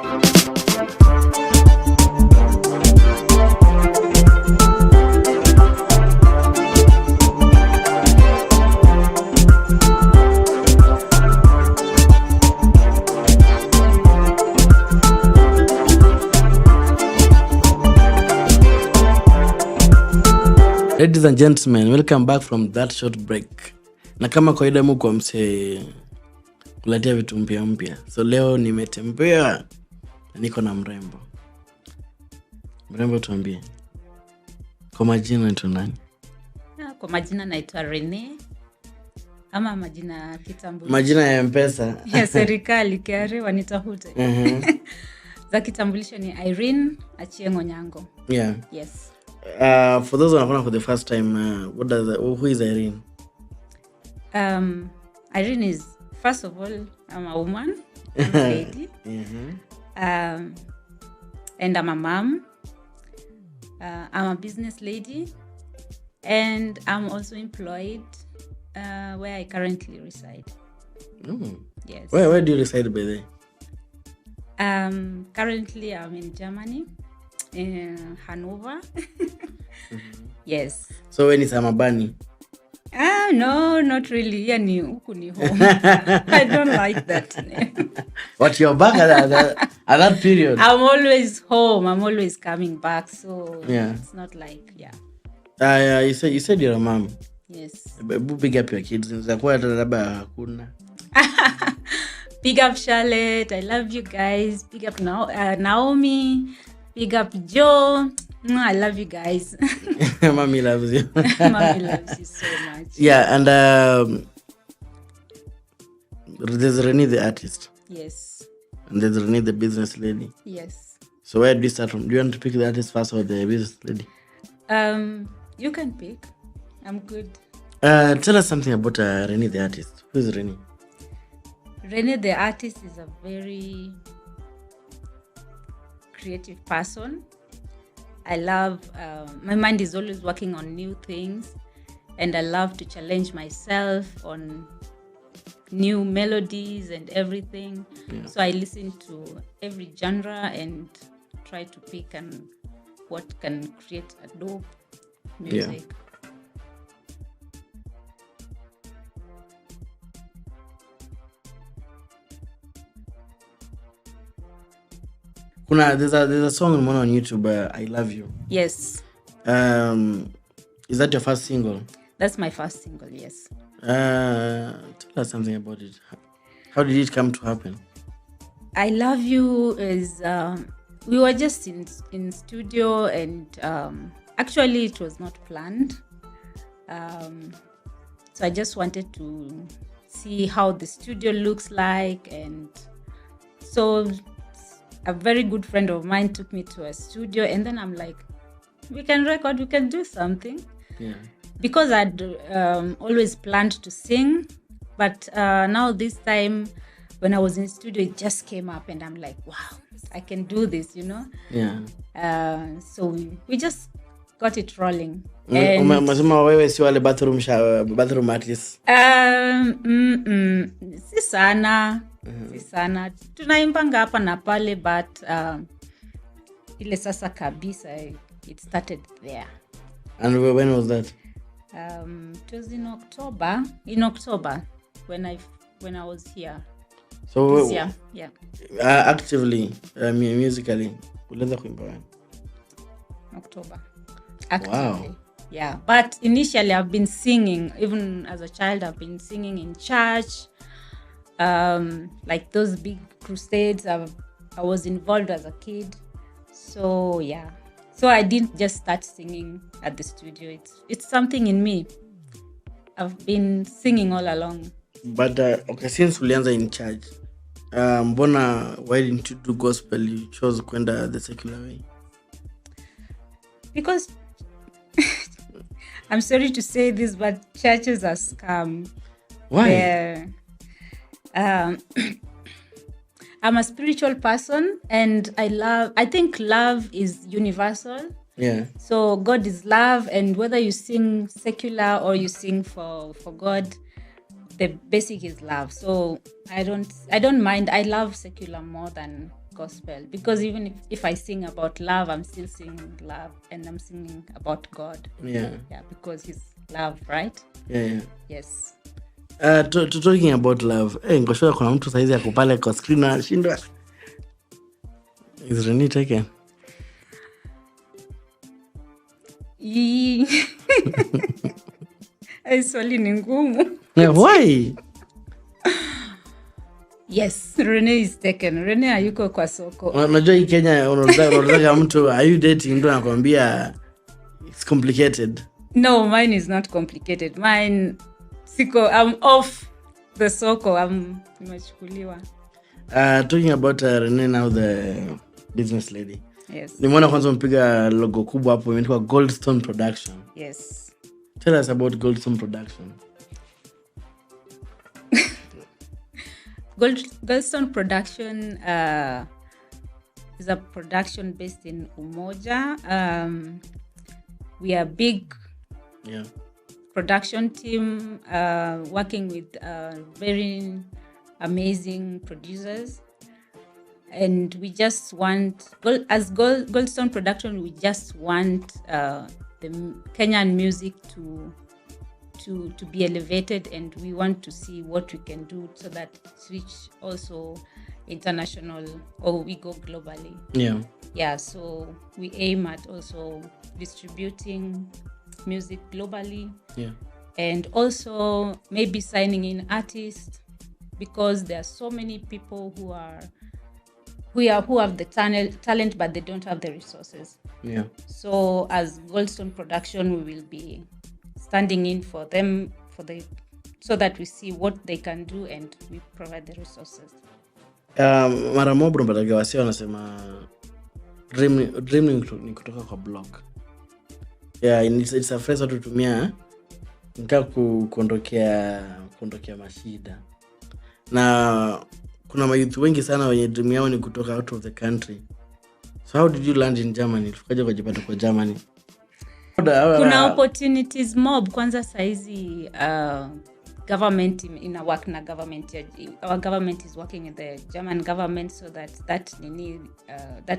Ladies and gentlemen, welcome back from that short break. Na kama kawaida mko kwa mse kuletea vitu mpya. So leo nimetembea niko na mrembo. Mrembo tuambie. Kwa majina unaitwa nani? Kwa majina naitwa Reneey. Ama majina kitambulisho. Majina ya M-Pesa. Ya serikali KRA wanitahute. Za kitambulisho ni Irene Achieng' Nyango. Yeah. Yes. For those who are for the first time, who is Irene? Irene is, first of all, I'm a woman, I'm a lady, and I'm a mom. I'm a business lady, and I'm also employed where I currently reside. Yes. Where do you reside, by the way? Currently, I'm in Germany. In Hanover. Yes. So when is Amabani? No, not really. Yeah, huku ni home. I don't like that name. But you're back at that period. I'm always home. I'm always coming back. So yeah, it's not like, yeah. You said you're a mom. Yes. Big up your kids. Big up Charlotte. I love you guys. Big up Naomi. Big up Joe. I love you guys. Mommy loves you. Mommy loves you so much. Yeah, and there's Reneey the artist. Yes. And there's Reneey the business lady. Yes. So where do you start from? Do you want to pick the artist first or the business lady? You can pick. I'm good. Tell us something about Reneey the artist. Who is Reneey? Reneey the artist is a very creative person. I love, my mind is always working on new things, and I love to challenge myself on new melodies and everything. Yeah. So I listen to every genre and try to pick and what can create a dope music. Yeah. There's a song on YouTube, I Love You. Yes. Is that your first single? That's my first single, yes. Tell us something about it. How did it come to happen? I Love You is, we were just in studio, and actually it was not planned. So I just wanted to see how the studio looks like, and so a very good friend of mine took me to a studio, and then I'm like, we can record, we can do something. Yeah. Because I'd always planned to sing, but now this time when I was in studio, it just came up, and I'm like, wow, I can do this, you know? Yeah. So we just got it rolling. Masema wewe si wale bathroom artists. Si sana. Si sana. Tunaimbanga hapa na pale, but ile sasa kabisa, it started there. And when was that? It was in October. In October when I was here. So this year, yeah. Actively, musically, ulianza kuimba when? October. Actively. Wow. Yeah, but initially I've been singing. Even as a child, I've been singing in church. Like those big crusades, I was involved as a kid. So yeah. So I didn't just start singing at the studio. It's something in me. I've been singing all along. But okay, since ulianza in church, mbona why didn't you do gospel? You chose kwenda the secular way? Because I'm sorry to say this, but churches are scam. Why? I'm a spiritual person, and I think love is universal. Yeah. So God is love, and whether you sing secular or you sing for God, the basic is love. So I don't mind. I love secular more than gospel, because even if I sing about love, I'm still singing love, and I'm singing about God. Yeah. Yeah, because he's love, right? Yeah. Yes. Talking about love, ngoshoa kuna mtu saizi ako pale kwa screen anashindwa. Is Reneey taken? Swali ni ngumu. Why? Yes, Reneey is taken. Reneey hayuko kwa soko. Unajua hii Kenya unataka mtu are you dating, ndio anakuambia it's complicated. No, mine is not complicated. Mine I'm off the soko. Nimechukuliwa. Talking about Reneey now, the business lady. Yes. Nimeona kwanza mpiga logo kubwa hapo imeandikwa Goldstone Production. Yes. Tell us about Goldstone Production. Goldstone Production is a production based in Umoja. We are a big production team working with very amazing producers. And we just want, as Goldstone Production, we just want the Kenyan music to be elevated, and we want to see what we can do so that it reach also international, or we go globally. Yeah, so we aim at also distributing music globally. And also maybe signing in artists, because there are so many people who have the talent but they don't have the resources. So as Goldstone Production, we will be standing in for them so that we see what they can do and we provide the resources. Mara moja mbadaga wasi wanasema dream ni kutoka kwa blog. Yeah, it's a phrase watu tumia nika kuondokea mashida. Na kuna mayouth wengi sana wenye dream yao ni kutoka out of the country. So how did you land in Germany? Tukaje kujipata kwa Germany? Kuna opportunities mob. Kwanza saizi government ina work na government. Our government is working with the German government so that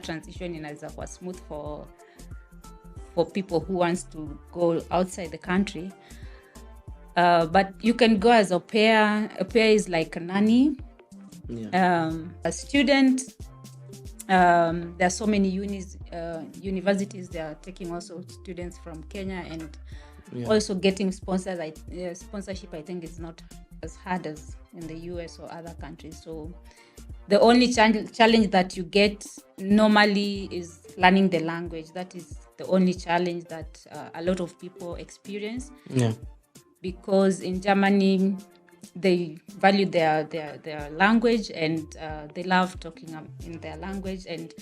transition inaweza kuwa smooth for people who wants to go outside the country. But you can go as a pair. A pair is like a nanny. A student. There are so many universities that are taking also students from Kenya, and also getting sponsorship. I think is not as hard as in the US or other countries. So the only challenge that you get normally is learning the language. That is the only challenge that a lot of people experience. Because in Germany they value their language, and they love talking in their language, and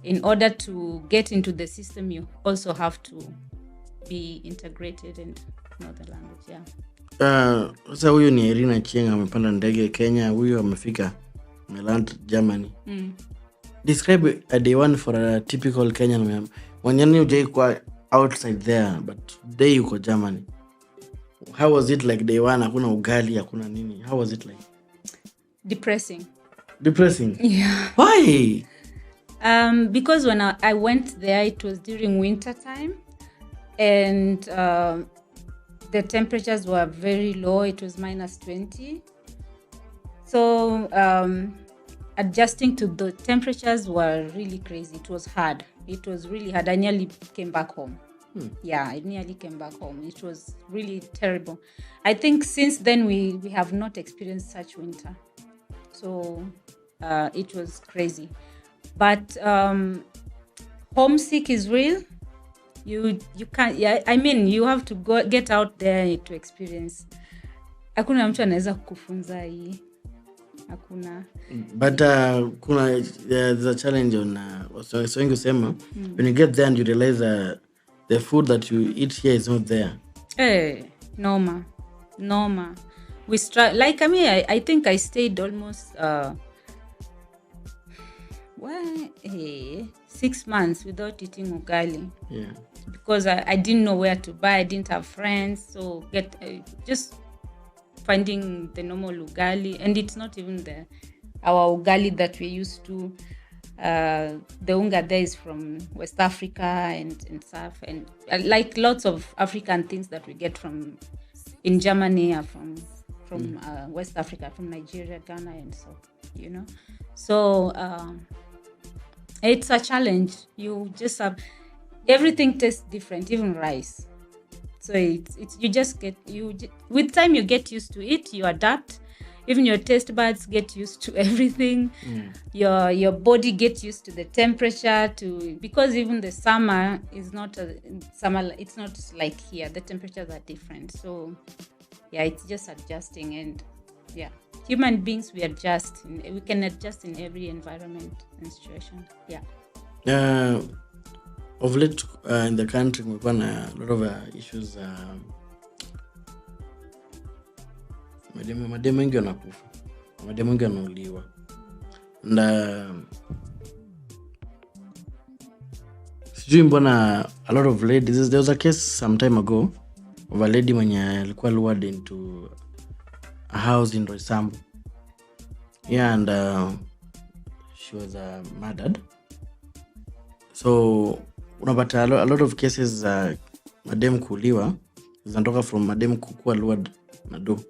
in order to get into the system you also have to be integrated and know the language. Sasa huyu ni Reneey Chieng amepanda ndege Kenya, huyu amefika Meland Germany. Describe a day one for a typical Kenyan man. Wanyani ujai kwa outside there, but day uko Germany. How was it like day one? Hakuna ugali, hakuna nini. How was it like? Depressing? Yeah. Why? Because when I went there, it was during winter time, and the temperatures were very low. It was -20. So adjusting to the temperatures were really crazy. It was hard. It was really hard. I nearly came back home. Yeah, I nearly came back home. It was really terrible. I think since then we have not experienced such winter. So it was crazy. But homesick is real. You can't. Yeah, I mean, you have to get out there to experience. Hakuna mtu anaweza kukufunza hii. Hakuna. But there's a challenge on so wengi usema when you get there and you realize the food that you eat here is not there. Norma. We like, I mean, I think I stayed almost 6 months without eating ugali. Because I didn't know where to buy. I didn't have friends, so just finding the normal ugali, and it's not even our ugali that we used to. The unga there is from West Africa and stuff, and like lots of African things that we get from in Germany are from West Africa, from Nigeria, Ghana, and so So it's a challenge. You just have everything tastes different, even rice. So it's you just get with time you get used to it. You adapt. Even your taste buds get used to everything. Your body gets used to the temperature, because even the summer is not summer. It's not like here. The temperatures are different. So yeah, it's just adjusting, and yeah, human beings, we adjust. We can adjust in every environment and situation. Yeah. Of late in the country, we've got a lot of issues. Mademu wengi wanakufa, mademu wengi wanauliwa, and sijui mbona a lot of ladies. There was a case some time ago of a lady mwenye alikuwa lured into a house in Roysambu. Yeah, and she was murdered. So unapata a lot of cases madem kuuliwa zinatoka from madem kukua lured na do.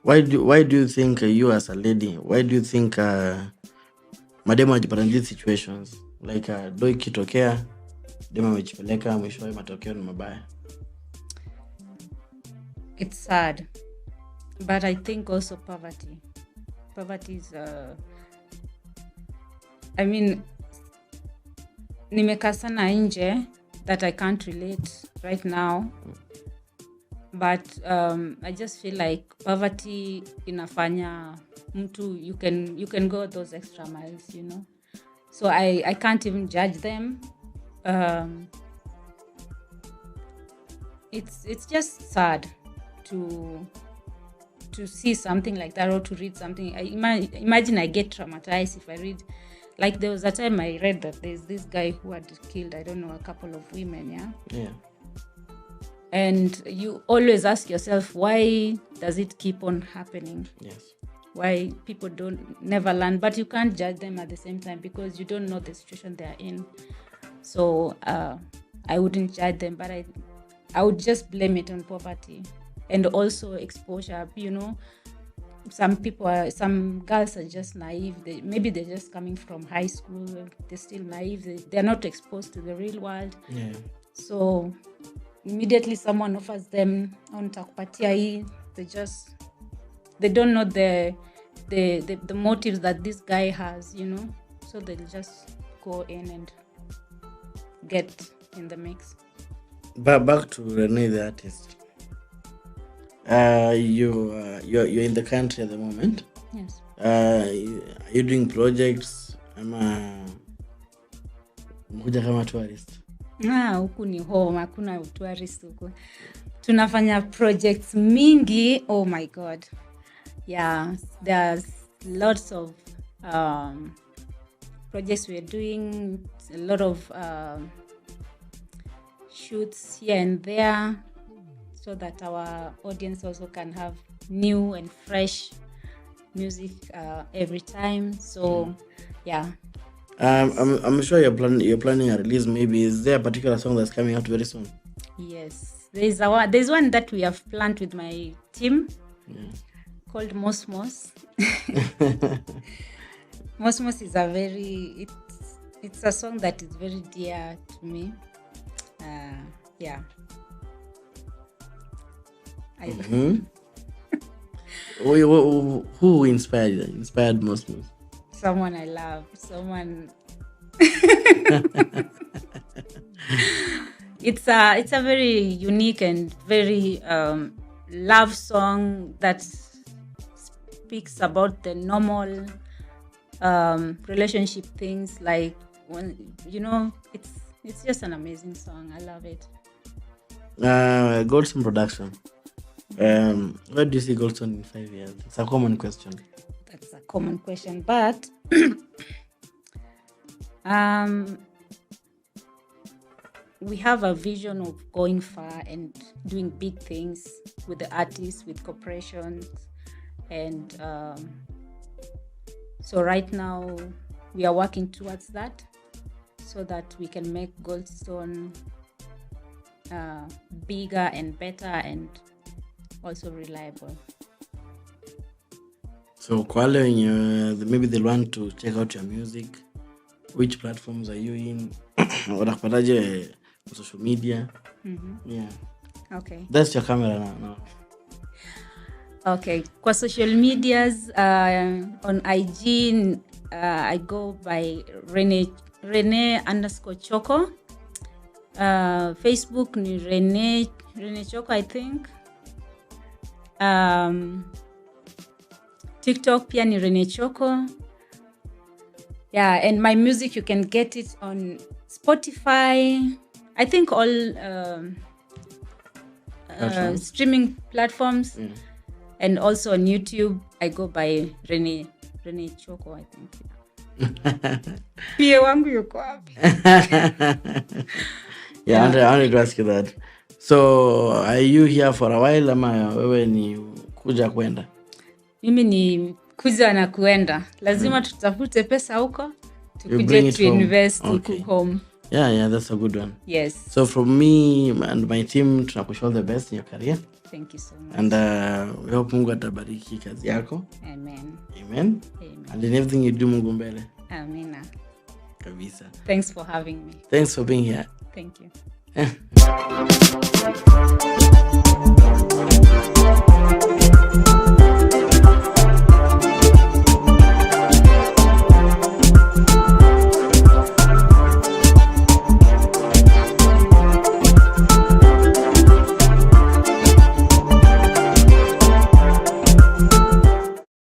Why do you think you as a lady, why do you think madem wajipata in these situations? Like do ikitokea dema amejipeleka, mwisho matokeo ni mabaya. It's sad, but I think also poverty is I mean, nimekaa sana nje that I can't relate right now, but I just feel like poverty inafanya mtu, you can go those extra miles, so I can't even judge them. It's just sad to see something like that, or to read something. Imagine I get traumatized if I read, like there was a time I read that there's this guy who had killed, I don't know, a couple of women. Yeah. And you always ask yourself, why does it keep on happening? Yes. Why people don't never learn, but you can't judge them at the same time because you don't know the situation they're in. So I wouldn't judge them, but I would just blame it on poverty and also exposure. Some girls are just naive. Maybe they're just coming from high school. They're still naive. They're not exposed to the real world. Yeah. So immediately someone offers them on takupatia hii, they don't know the motives that this guy has, so they'll just go in and get in the mix. But back to Reneey the artist. You're in the country at the moment. Yes. Are you doing projects? Mkuja kama tourist? Huku ni home, hakuna tourist huku. Tunafanya projects mingi. Oh my God. Yeah, there's lots of projects we're doing, a lot of shoots here and there, so that our audience also can have new and fresh music every time. So yeah. I'm sure you're planning a release. Maybe is there a particular song that's coming out very soon? Yes, there's one that we have planned with my team. Called Mosmos. Mosmos is it's a song that is very dear to me. Yeah. Who inspired Mosmos? Someone I love. Someone. It's a very unique and very love song that speaks about the normal relationship things, like when it's just an amazing song. I love it. Goldson production. Where do you see Goldson in 5 years? It's a common question. That's a common question, but we have a vision of going far and doing big things with the artists, with corporations, and so right now we are working towards that so that we can make Goldstone bigger and better and also reliable. So kwa wale wenye maybe they'll want to check out your music, which platforms are you in? Wanakupataje kwa social media? Yeah. Okay. That's your camera now. Okay. Kwa social medias, on IG, I go by Reneey _Choco. Facebook ni Reneey Choco, I think. TikTok pia ni Reneey Choco. Yeah, and my music, you can get it on Spotify. I think all streaming platforms. And also on YouTube, I go by Reneey Choco, I think. Pia wangu yuko wapi? Yeah, I wanted to ask you that. So, are you here for a while ama wewe ni kuja kwenda? Mimi ni kuja na kuenda. Lazima tutafute pesa huko, tukuje to invest huko home. Yeah, that's a good one. Yes. So from me and my team, tunakush all the best in your career. Thank you so much. And we hope Mungu atabariki kazi yako. Amen. And in everything you do, Mungu mbele. Amina. Kabisa. Thanks for having me. Thanks for being here. Thank you.